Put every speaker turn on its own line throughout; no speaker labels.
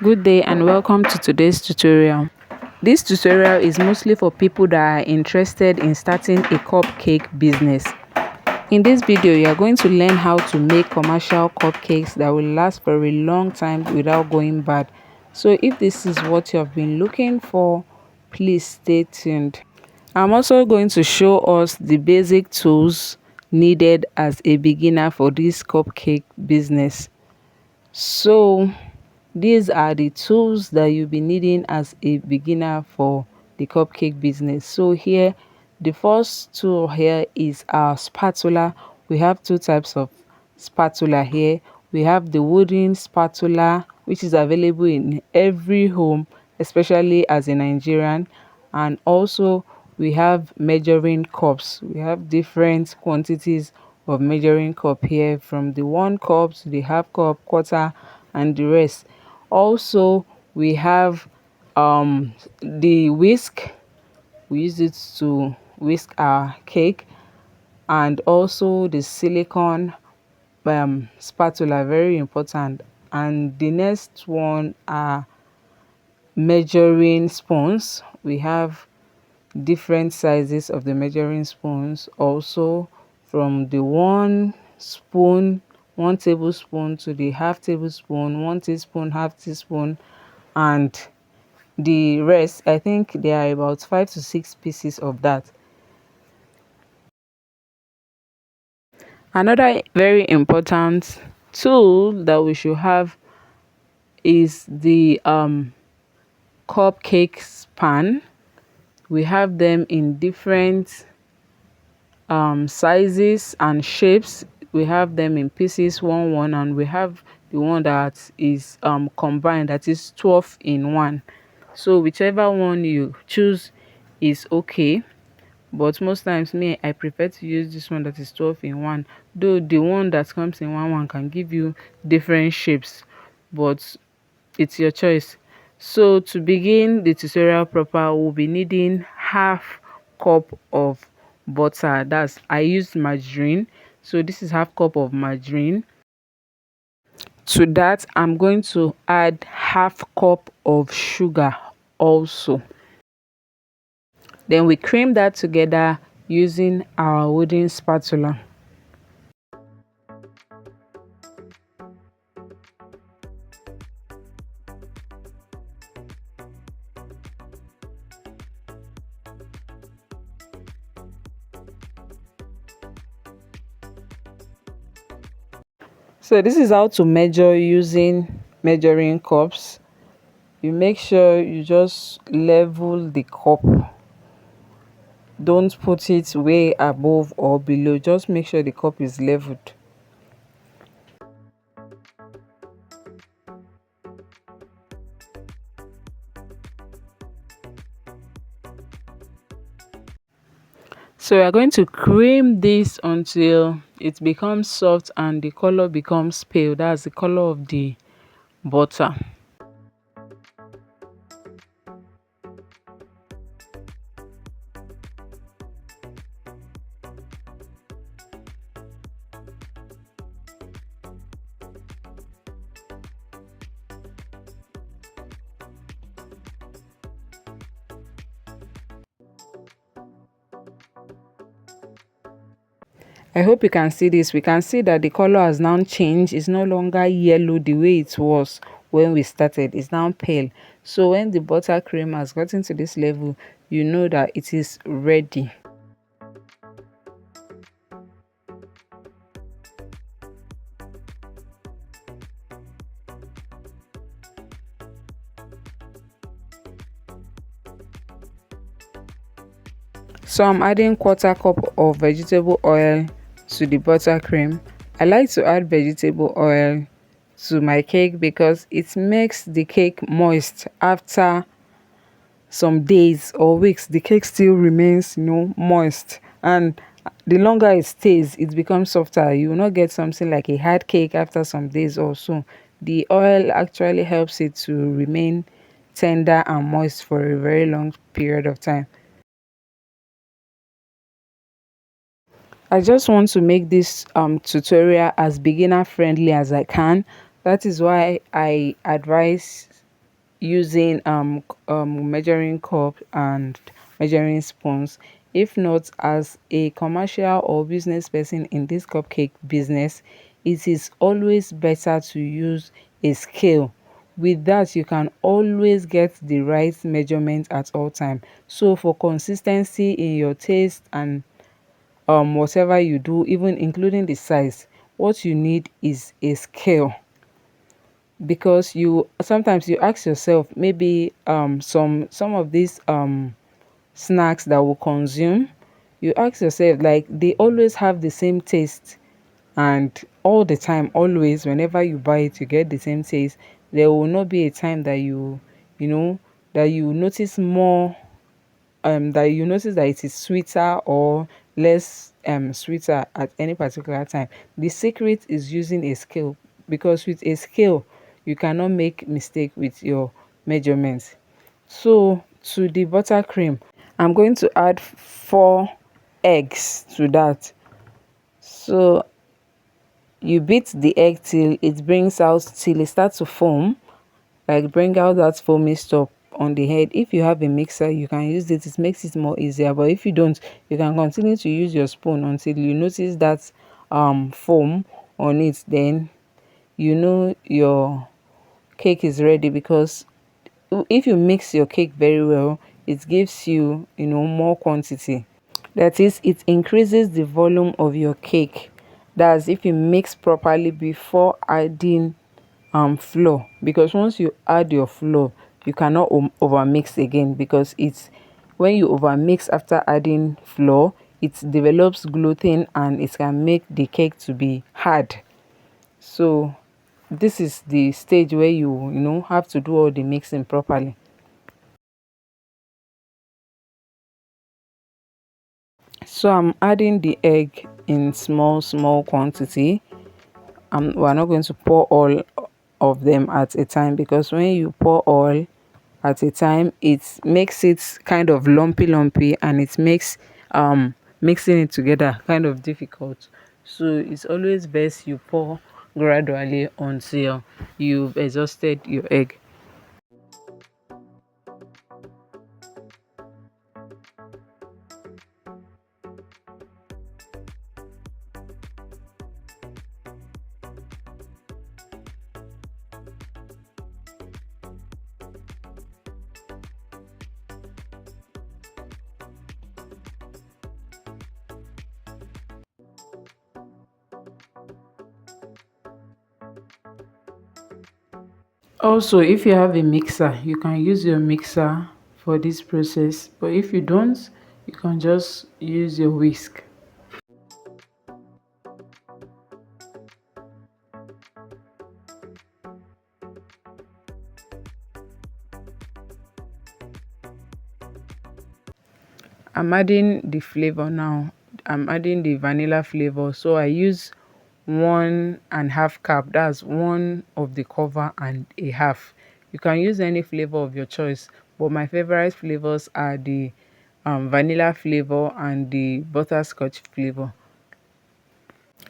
Good day and welcome to today's tutorial. This tutorial is mostly for people that are interested in starting a cupcake business. In this video, you are going to learn how to make commercial cupcakes that will last for a long time without going bad. So if this is what you have been looking for, please stay tuned. I'm also going to show us the basic tools needed as a beginner for this cupcake business. So these are the tools that you'll be needing as a beginner for the cupcake business. So here, the first tool here is our spatula. We have two types of spatula here. We have the wooden spatula, which is available in every home, especially as a Nigerian. And also we have measuring cups. We have different quantities of measuring cup here, from the 1 cup to the half cup, quarter, and the rest. Also, we have the whisk. We use it to whisk our cake, and also the silicone spatula, very important. And the next one are measuring spoons. We have different sizes of the measuring spoons, also from the 1 spoon, 1 tablespoon, to the half tablespoon, 1 teaspoon, half teaspoon, and the rest. I think there are about 5 to 6 pieces of that. Another very important tool that we should have is the cupcake pan. We have them in different sizes and shapes. We have them in pieces, one, and we have the one that is combined, that is 12 in 1. So whichever one you choose is okay, but most times me, I prefer to use this one that is 12 in 1, though the one that comes in one can give you different shapes, but it's your choice. So to begin the tutorial proper, we'll be needing half cup of butter. That's, I used margarine, so this is half cup of margarine. To that, I'm going to add half cup of sugar also. Then we cream that together using our wooden spatula. So this is how to measure using measuring cups. You make sure you just level the cup. Don't put it way above or below. Just make sure the cup is leveled. So we are going to cream this until it becomes soft and the color becomes pale. That's the color of the butter. I hope you can see this. We can see that the color has now changed. It's no longer yellow the way it was when we started. It's now pale. So when the buttercream has gotten to this level, you know that it is ready. So I'm adding quarter cup of vegetable oil to the buttercream. I like to add vegetable oil to my cake because it makes the cake moist. After some days or weeks, the cake still remains, moist, and the longer it stays, it becomes softer. You will not get something like a hard cake after some days or so. The oil actually helps it to remain tender and moist for a very long period of time. I just want to make this tutorial as beginner friendly as I can. That is why I advise using measuring cup and measuring spoons. If not, as a commercial or business person in this cupcake business, it is always better to use a scale. With that, you can always get the right measurement at all time. So for consistency in your taste and whatever you do, even including the size, what you need is a scale. Because you sometimes you ask yourself, maybe some of these snacks that we consume, you ask yourself, like, they always have the same taste, and all the time, always, whenever you buy it, you get the same taste. There will not be a time that you know that you notice more, that you notice that it is sweeter or less sweeter at any particular time. The secret is using a scale, because with a scale you cannot make mistake with your measurements. So to the buttercream, I'm going to add 4 eggs to that. So you beat the egg till it brings out, till it starts to foam, like bring out that foamy stuff on the head. If you have a mixer, you can use it, it makes it more easier. But if you don't, you can continue to use your spoon until you notice that foam on it. Then you know your cake is ready, because if you mix your cake very well, it gives you, more quantity. That is, it increases the volume of your cake. That's if you mix properly before adding flour, because once you add your flour, you cannot over mix again, because it's when you over mix after adding flour, it develops gluten and it can make the cake to be hard. So this is the stage where you have to do all the mixing properly. So I'm adding the egg in small quantity. We're not going to pour all of them at a time, because when you pour all at a time, it makes it kind of lumpy, and it makes mixing it together kind of difficult. So it's always best you pour gradually until you've exhausted your egg. Also, if you have a mixer, you can use your mixer for this process. But if you don't, you can just use your whisk. I'm adding the flavor now. I'm adding the vanilla flavor. So I use 1.5 cup. That's one of the cover and a half. You can use any flavor of your choice, but my favorite flavors are the vanilla flavor and the butterscotch flavor.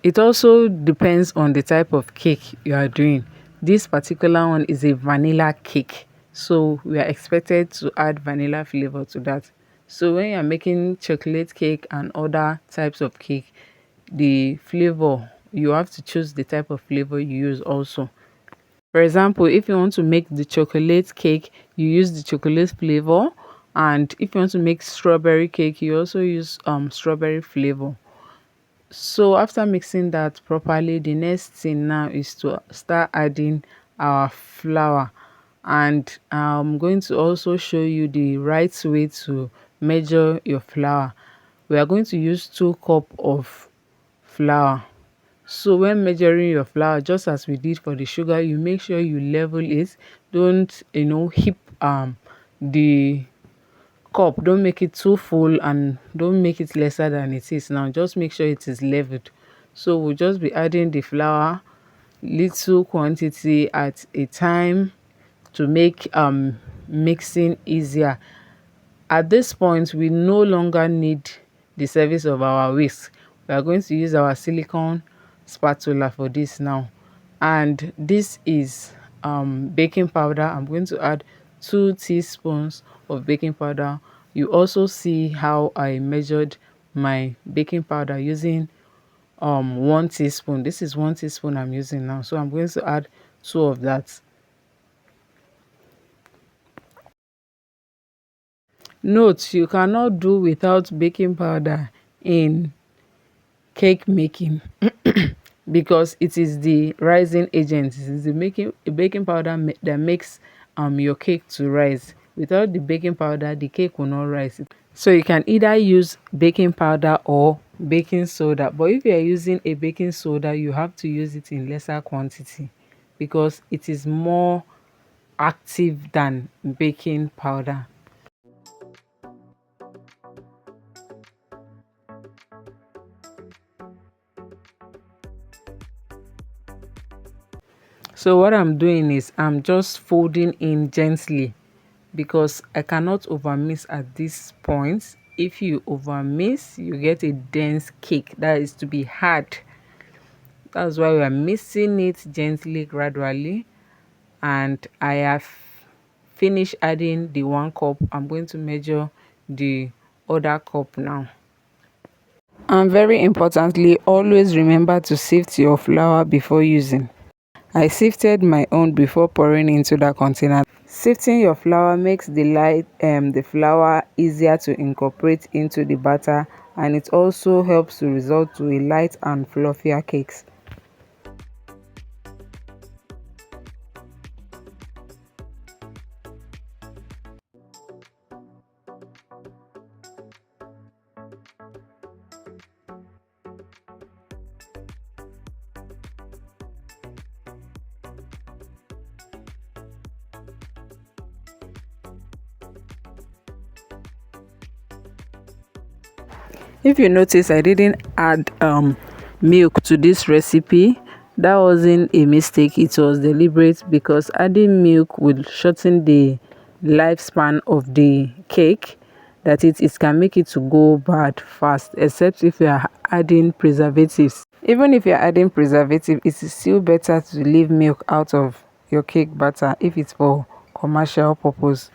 It also depends on the type of cake you are doing. This particular one is a vanilla cake, so we are expected to add vanilla flavor to that. So when you're making chocolate cake and other types of cake, the flavor, you have to choose the type of flavor you use also. For example, if you want to make the chocolate cake, you use the chocolate flavor, and if you want to make strawberry cake, you also use strawberry flavor. So after mixing that properly, the next thing now is to start adding our flour. And I'm going to also show you the right way to measure your flour. We are going to use 2 cup of flour. So when measuring your flour, just as we did for the sugar, you make sure you level it. Don't heap the cup, don't make it too full and don't make it lesser than it is now. Just make sure it is leveled. So we'll just be adding the flour, little quantity at a time, to make mixing easier. At this point, we no longer need the service of our whisk. We are going to use our silicone spatula for this now. And this is baking powder. I'm going to add 2 teaspoons of baking powder. You also see how I measured my baking powder using 1 teaspoon. This is 1 teaspoon I'm using now, so I'm going to add 2 of that. Note, you cannot do without baking powder in cake making because it is the rising agent. It is the baking powder that makes your cake to rise. Without the baking powder, the cake will not rise. So you can either use baking powder or baking soda, but if you are using a baking soda, you have to use it in lesser quantity because it is more active than baking powder. So what I'm doing is I'm just folding in gently because I cannot over mix at this point. If you over mix, you get a dense cake that is to be hard. That's why we are mixing it gently, gradually. And I have finished adding the 1 cup. I'm going to measure the other cup now. And very importantly, always remember to sift your flour before using. I sifted my own before pouring into that container. Sifting your flour makes the flour easier to incorporate into the batter, and it also helps to result to a light and fluffier cakes. If you notice, I didn't add milk to this recipe. That wasn't a mistake, it was deliberate because adding milk will shorten the lifespan of the cake. That it can make it to go bad fast, except if you are adding preservatives. Even if you're adding preservative, it is still better to leave milk out of your cake batter if it's for commercial purpose.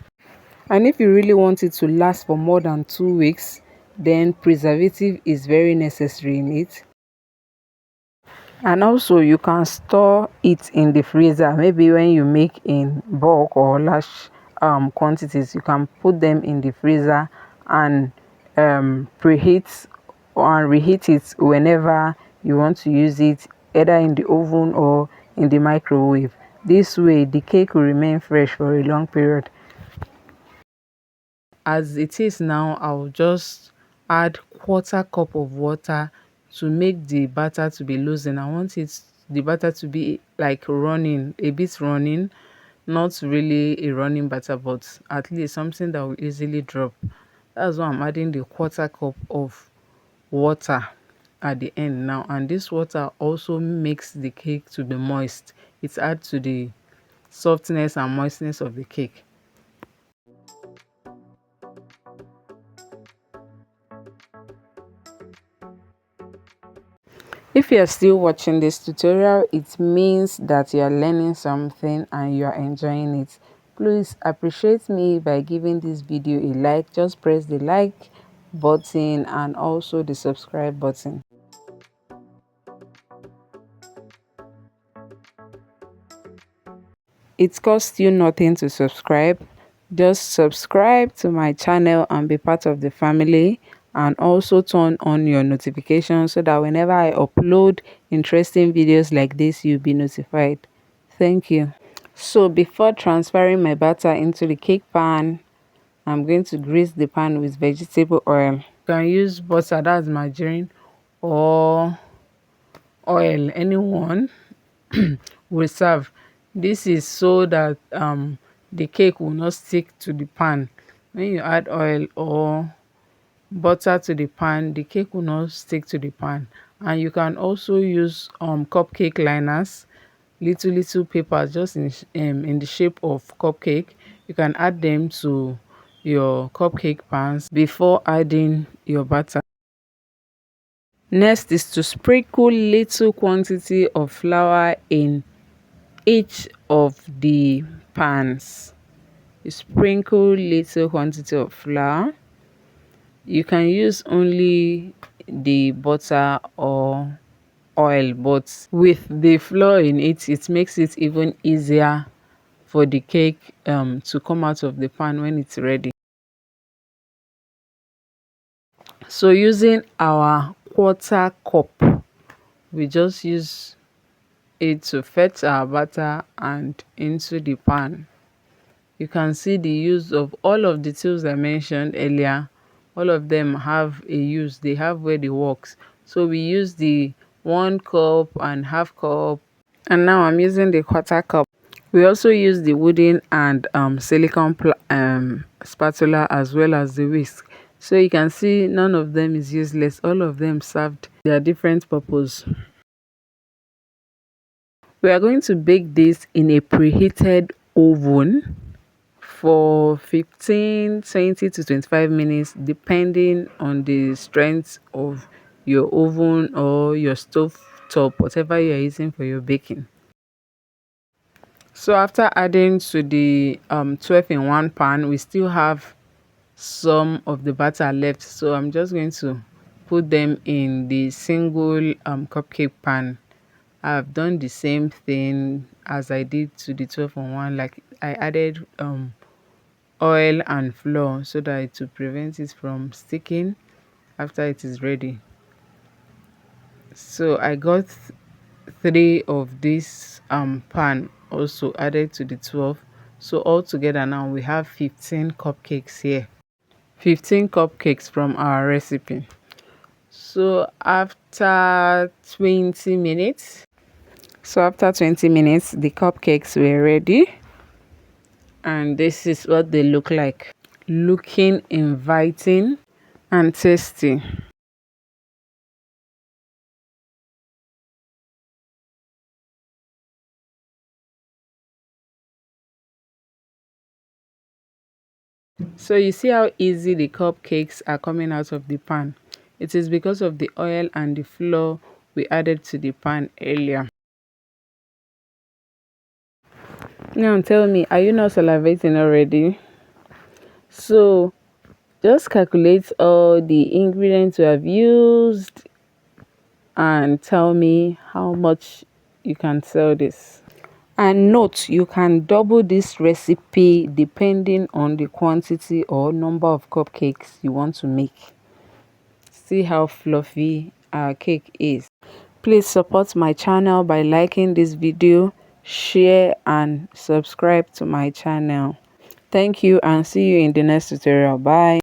And if you really want it to last for more than 2 weeks, then preservative is very necessary in it. And also you can store it in the freezer. Maybe when you make in bulk or large quantities, you can put them in the freezer and preheat and reheat it whenever you want to use it, either in the oven or in the microwave. This way the cake will remain fresh for a long period. As it is now, I'll just add 1/4 cup of water to make the batter to be loosened. I want the batter to be like running, a bit running, not really a running batter, but at least something that will easily drop. That's why I'm adding the 1/4 cup of water at the end now, and this water also makes the cake to be moist. It adds to the softness and moistness of the cake. If you are still watching this tutorial, it means that you are learning something and you are enjoying it. Please appreciate me by giving this video a like. Just press the like button and also the subscribe button. It costs you nothing to subscribe. Just subscribe to my channel and be part of the family, and also turn on your notifications so that whenever I upload interesting videos like this, you'll be notified. Thank you. So before transferring my batter into the cake pan, I'm going to grease the pan with vegetable oil. You can use butter, that's margarine, or oil, anyone will serve. This is so that the cake will not stick to the pan. When you add oil or butter to the pan, the cake will not stick to the pan. And you can also use cupcake liners, little papers just in the shape of cupcake. You can add them to your cupcake pans before adding your batter. Next is to sprinkle little quantity of flour in each of the pans. You sprinkle little quantity of flour. You can use only the butter or oil, but with the flour in it, it makes it even easier for the cake to come out of the pan when it's ready. So using our quarter cup, we just use it to fetch our batter and into the pan. You can see the use of all of the tools I mentioned earlier. All of them have a use, they have where they works. So we use the 1 cup and half cup, and now I'm using the quarter cup. We also use the wooden and silicone spatula as well as the whisk. So you can see none of them is useless. All of them served their different purpose. We are going to bake this in a preheated oven for 15, 20 to 25 minutes depending on the strength of your oven or your stove top, whatever you are using for your baking. So after adding to the 12 in 1 pan, we still have some of the batter left. So I'm just going to put them in the single cupcake pan. I've done the same thing as I did to the 12 in 1. Like I added oil and flour so that to prevent it from sticking after it is ready. So I got 3 of this pan also added to the 12. So altogether now we have 15 cupcakes here. 15 cupcakes from our recipe. So after 20 minutes, the cupcakes were ready, and this is what they look like. Looking inviting and tasty. So you see how easy the cupcakes are coming out of the pan. It is because of the oil and the flour we added to the pan earlier. Now tell me, are you not salivating already? So just calculate all the ingredients you have used and tell me how much you can sell this. And note, you can double this recipe depending on the quantity or number of cupcakes you want to make. See how fluffy our cake is. Please support my channel by liking this video, share and subscribe to my channel. Thank you and see you in the next tutorial. Bye.